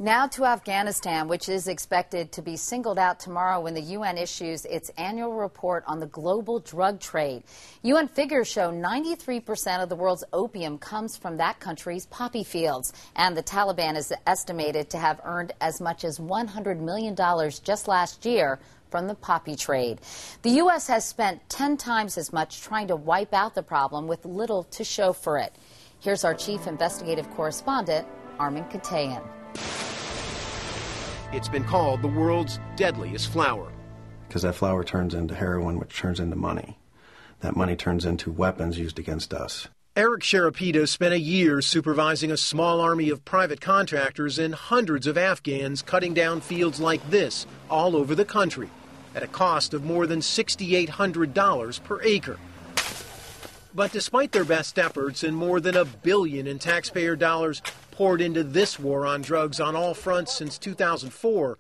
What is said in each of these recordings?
Now to Afghanistan, which is expected to be singled out tomorrow when the UN issues its annual report on the global drug trade. UN figures show 93% of the world's opium comes from that country's poppy fields, and the Taliban is estimated to have earned as much as $100 million just last year from the poppy trade. The U.S. has spent 10 times as much trying to wipe out the problem with little to show for it. Here's our chief investigative correspondent, Armin Katayan. It's been called the world's deadliest flower. Because that flower turns into heroin, which turns into money. That money turns into weapons used against us. Eric Sharapita spent a year supervising a small army of private contractors and hundreds of Afghans cutting down fields like this all over the country at a cost of more than $6,800 per acre. But despite their best efforts and more than $1 billion in taxpayer dollars poured into this war on drugs on all fronts since 2004,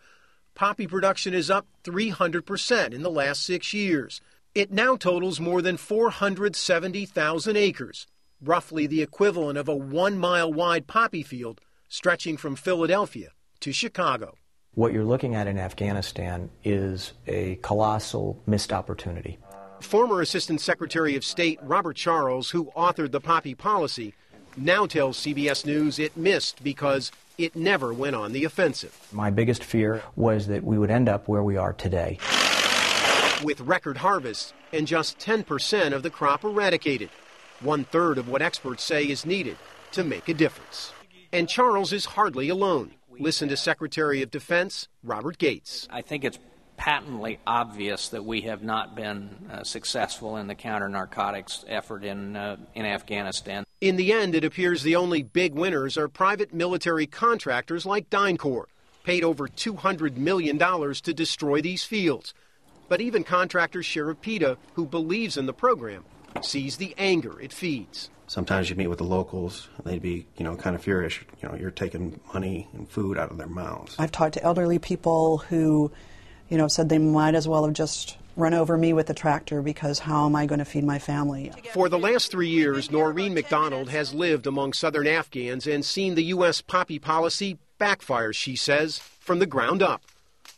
poppy production is up 300% in the last 6 years. It now totals more than 470,000 acres, roughly the equivalent of a 1-mile-wide poppy field stretching from Philadelphia to Chicago. What you're looking at in Afghanistan is a colossal missed opportunity. Former Assistant Secretary of State Robert Charles, who authored the poppy policy, now tells CBS News it missed because it never went on the offensive. My biggest fear was that we would end up where we are today, with record harvests and just 10% of the crop eradicated, 1/3 of what experts say is needed to make a difference. And Charles is hardly alone. Listen to Secretary of Defense Robert Gates. I think it's patently obvious that we have not been successful in the counter-narcotics effort in Afghanistan. In the end, it appears the only big winners are private military contractors like DynCorp, paid over $200 million to destroy these fields. But even contractor Sharapita, who believes in the program, sees the anger it feeds. Sometimes you meet with the locals, and they'd be, kind of furious. You're taking money and food out of their mouths. I've talked to elderly people who, said they might as well have just run over me with the tractor because how am I going to feed my family? For the last 3 years, Norine MacDonald has lived among southern Afghans and seen the U.S. poppy policy backfire, she says, from the ground up,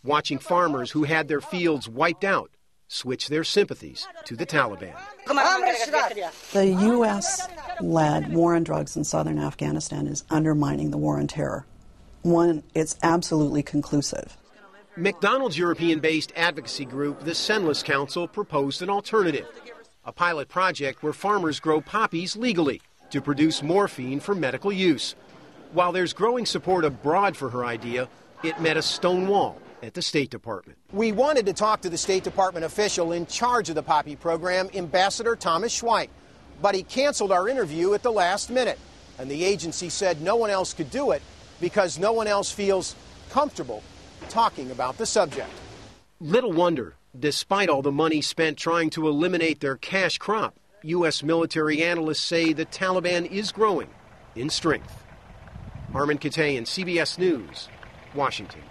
watching farmers who had their fields wiped out switch their sympathies to the Taliban. The U.S.-led war on drugs in southern Afghanistan is undermining the war on terror. One, it's absolutely conclusive. MacDonald's European-based advocacy group, the Senlis Council, proposed an alternative, a pilot project where farmers grow poppies legally to produce morphine for medical use. While there's growing support abroad for her idea, it met a stone wall at the State Department. We wanted to talk to the State Department official in charge of the poppy program, Ambassador Thomas Schweik, but he canceled our interview at the last minute, and the agency said no one else could do it because no one else feels comfortable talking about the subject. Little wonder, despite all the money spent trying to eliminate their cash crop, U.S. military analysts say the Taliban is growing in strength. Armin Katayan, CBS News, Washington.